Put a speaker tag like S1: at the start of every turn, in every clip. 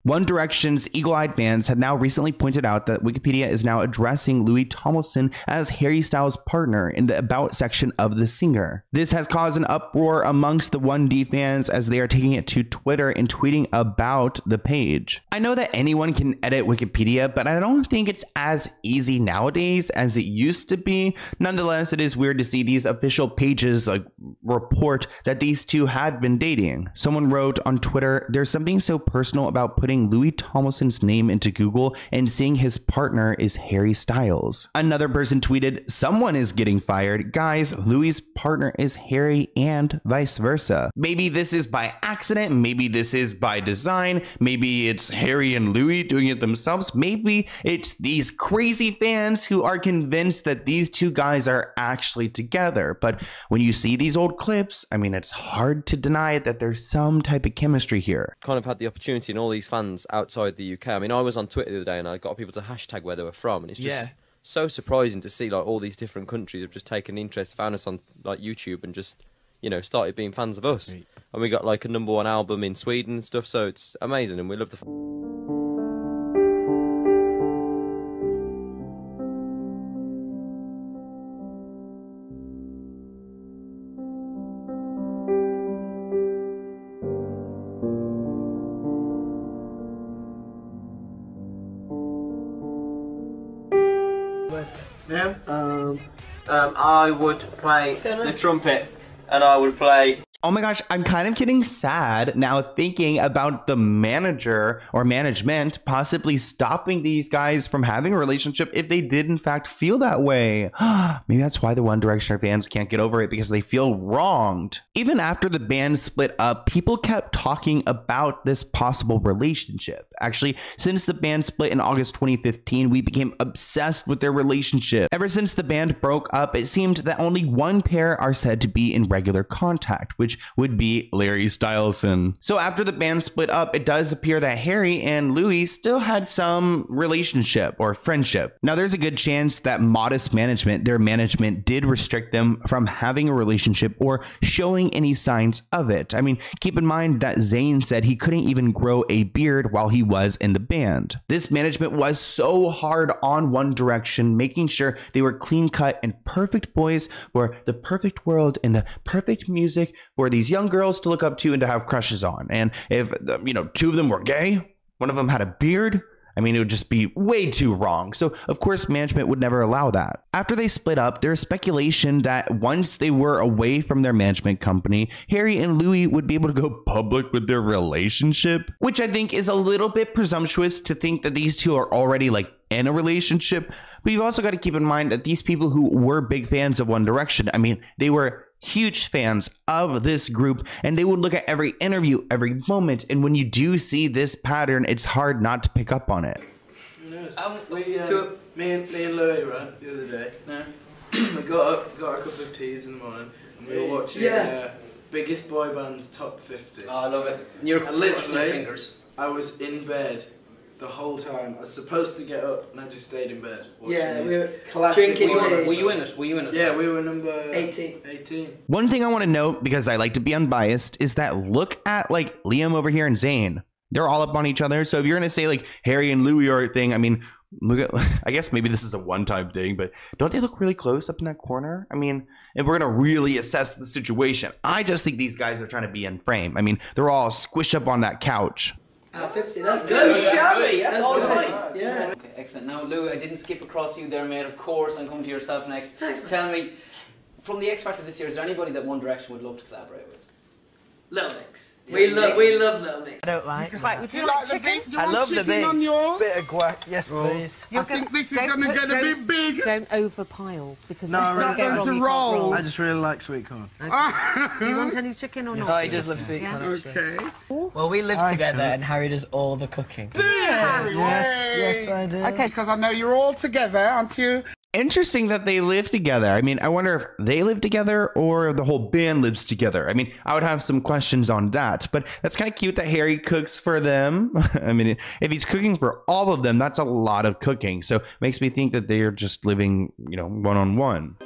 S1: One Direction's eagle-eyed fans have now recently pointed out that Wikipedia is now addressing Louis Tomlinson as Harry Styles' partner in the About section of the singer. This has caused an uproar amongst the 1D fans as they are taking it to Twitter and tweeting about the page. I know that anyone can edit Wikipedia, but I don't think it's as easy nowadays as it used to be. Nonetheless, it is weird to see these official pages like report that these two had been dating. Someone wrote on Twitter, "There's something so personal about putting Louis Tomlinson's name into Google and seeing his partner is Harry Styles." Another person tweeted, "Someone is getting fired. Guys, Louis' partner is Harry and vice versa." Maybe this is by accident, maybe this is by design, maybe it's Harry and Louis doing it themselves, maybe it's these crazy fans who are convinced that these two guys are actually together. But when you see these old clips, I mean, it's hard to deny that there's some type of chemistry here.
S2: Kind of had the opportunity and all these fans outside the UK. I mean, I was on Twitter the other day and I got people to hashtag where they were from, and it's just so surprising to see like all these different countries have just taken interest, found us on like YouTube and just, you know, started being fans of us. Right. And we got like a #1 album in Sweden and stuff, so it's amazing and we love the I would play the trumpet, and I would play...
S1: Oh my gosh, I'm kind of getting sad now thinking about the manager or management possibly stopping these guys from having a relationship if they did in fact feel that way. Maybe that's why the One Direction fans can't get over it, because they feel wronged. Even after the band split up, people kept talking about this possible relationship. Actually, since the band split in August 2015, we became obsessed with their relationship. Ever since the band broke up, it seemed that only one pair are said to be in regular contact, which would be Larry Stylinson. So after the band split up, it does appear that Harry and Louis still had some relationship or friendship. Now there's a good chance that modest management, their management, did restrict them from having a relationship or showing any signs of it. I mean, keep in mind that Zayn said he couldn't even grow a beard while he was in the band. This management was so hard on One Direction, making sure they were clean cut and perfect boys for the perfect world and the perfect music for these young girls to look up to and to have crushes on. And if, you know, two of them were gay, one of them had a beard, I mean, it would just be way too wrong. So, of course, management would never allow that. After they split up, there's speculation that once they were away from their management company, Harry and Louis would be able to go public with their relationship, which I think is a little bit presumptuous to think that these two are already like in a relationship. But you've also got to keep in mind that these people who were big fans of One Direction, I mean, they were huge fans of this group and they would look at every interview, every moment. And when you do see this pattern, it's hard not to pick up on it.
S3: Me and Louis, right, the other day, we got a couple of teas in the morning and we were watching Biggest Boy Band's Top 50.
S4: Oh, I love it. You're
S3: literally,
S4: fingers.
S3: I was in bed the whole time. I was supposed to get up and I just stayed in bed.
S4: Yeah, we were
S3: drinking.
S4: Were you in it? Were you in it?
S3: Yeah, we were number
S4: 18.
S1: One thing I want to note, because I like to be unbiased, is that look at like Liam over here and Zayn. They're all up on each other. So if you're going to say like Harry and Louis are a thing, I mean, look at, I guess maybe this is a one-time thing, but don't they look really close up in that corner? I mean, if we're going to really assess the situation, I just think these guys are trying to be in frame. I mean, they're all squished up on that couch.
S4: 50, that's good.
S3: Shabby,
S4: that's all tight.
S3: Yeah.
S4: Okay, excellent. Now, Lou, I didn't skip across you there, mate. Of course, I'm coming to yourself next. Thanks, Tell me, from the X Factor this year, is there anybody that One Direction would love to collaborate with?
S5: Little Mix.
S4: Yeah,
S5: We love Little Mix.
S6: I don't like.
S7: Right, would you like chicken?
S6: I love the beef.
S7: On yours?
S6: Bit of guac, yes please.
S7: I think this is going to get a bit big. Don't overpile because
S6: no,
S7: it's not going to roll.
S6: I just really like sweet corn.
S7: Okay. Do you want any chicken or not?
S4: Oh, he does love sweet corn.
S7: Okay.
S5: Well, we live together and Harry does all the cooking.
S7: Do you?
S6: Yes, I do.
S7: Okay, because I know you're all together, aren't you?
S1: Interesting that they live together. I mean, I wonder if they live together or if the whole band lives together. I mean, I would have some questions on that, but that's kind of cute that Harry cooks for them. I mean, if he's cooking for all of them, that's a lot of cooking. So it makes me think that they're just living, you know, one-on-one.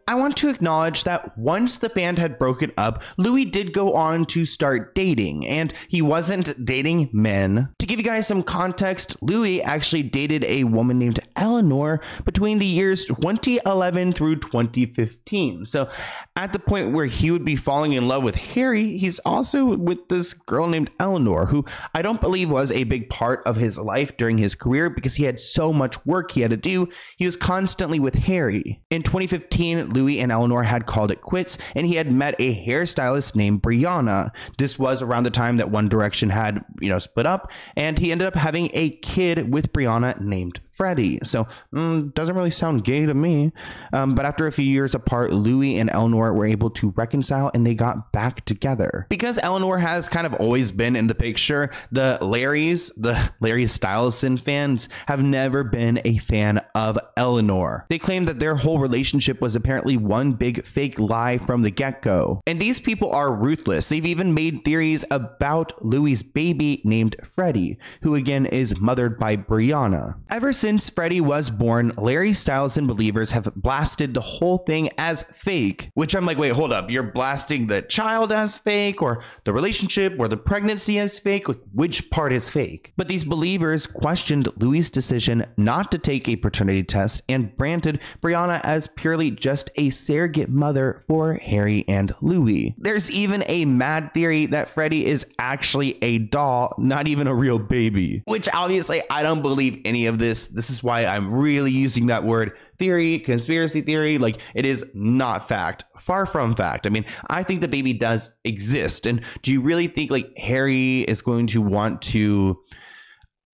S1: I want to acknowledge that once the band had broken up, Louis did go on to start dating, and he wasn't dating men. To give you guys some context, Louis actually dated a woman named Eleanor between the years 2011 through 2015. So at the point where he would be falling in love with Harry, he's also with this girl named Eleanor, who I don't believe was a big part of his life during his career because he had so much work he had to do. He was constantly with Harry. In 2015, Louis and Eleanor had called it quits, and he had met a hairstylist named Brianna. This was around the time that One Direction had, split up, and he ended up having a kid with Brianna named Freddie. So doesn't really sound gay to me. But after a few years apart, Louis and Eleanor were able to reconcile and they got back together. Because Eleanor has kind of always been in the picture, the Larry Stylinson fans have never been a fan of Eleanor. They claim that their whole relationship was apparently one big fake lie from the get-go. And these people are ruthless. They've even made theories about Louis's baby named Freddie, who again is mothered by Brianna. Ever since Freddie was born, Larry Stylinson believers have blasted the whole thing as fake, which I'm like, wait, hold up. You're blasting the child as fake, or the relationship or the pregnancy as fake? Which part is fake? But these believers questioned Louis' decision not to take a paternity test and branded Brianna as purely just a surrogate mother for Harry and Louis. There's even a mad theory that Freddie is actually a doll, not even a real baby, which obviously I don't believe any of this. This is why I'm really using that word theory, conspiracy theory. Like, it is not fact. Far from fact. I mean, I think the baby does exist. And do you really think like Harry is going to want to,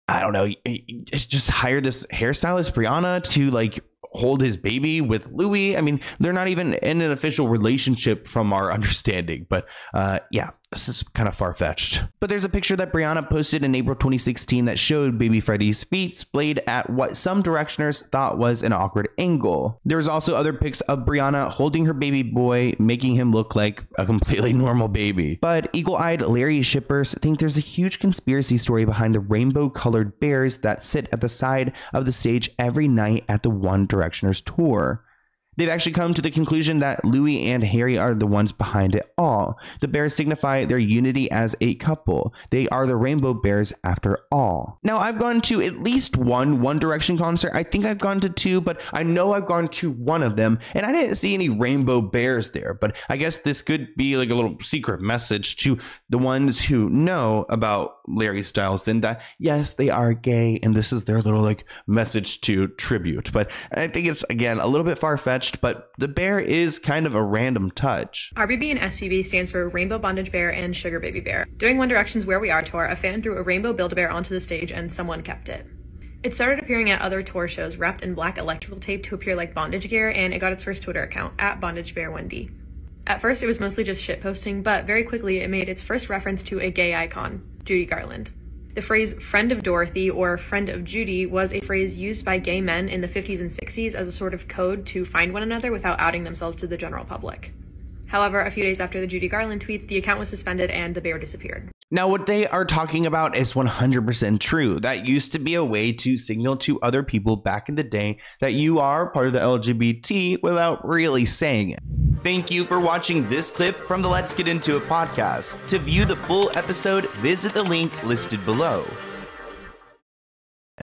S1: I don't know, just hire this hairstylist Brianna to like hold his baby with Louis? I mean, they're not even in an official relationship from our understanding. But yeah, this is kind of far-fetched. But there's a picture that Brianna posted in April 2016 that showed baby Freddie's feet splayed at what some Directioners thought was an awkward angle. There's also other pics of Brianna holding her baby boy, making him look like a completely normal baby. But eagle-eyed Larry shippers think there's a huge conspiracy story behind the rainbow-colored bears that sit at the side of the stage every night at the One Directioners tour. They've actually come to the conclusion that Louis and Harry are the ones behind it all. The bears signify their unity as a couple. They are the Rainbow Bears after all. Now, I've gone to at least one Direction concert. I think I've gone to two, but I know I've gone to one of them, and I didn't see any Rainbow Bears there. But I guess this could be like a little secret message to the ones who know about Larry Stylinson that, yes, they are gay, and this is their little like message to tribute. But I think it's, again, a little bit far-fetched, but the bear is kind of a random touch.
S8: RBB and SBB stands for Rainbow Bondage Bear and Sugar Baby Bear. During One Direction's Where We Are tour, a fan threw a rainbow Build-A-Bear onto the stage and someone kept it. It started appearing at other tour shows wrapped in black electrical tape to appear like bondage gear, and it got its first Twitter account, @BondageBearWendy. At first, it was mostly just shitposting, but very quickly it made its first reference to a gay icon, Judy Garland. The phrase friend of Dorothy or friend of Judy was a phrase used by gay men in the 50s and 60s as a sort of code to find one another without outing themselves to the general public. However, a few days after the Judy Garland tweets, the account was suspended and the bear disappeared.
S1: Now, what they are talking about is 100% true. That used to be a way to signal to other people back in the day that you are part of the LGBT without really saying it. Thank you for watching this clip from the Let's Get Into It podcast. To view the full episode, visit the link listed below.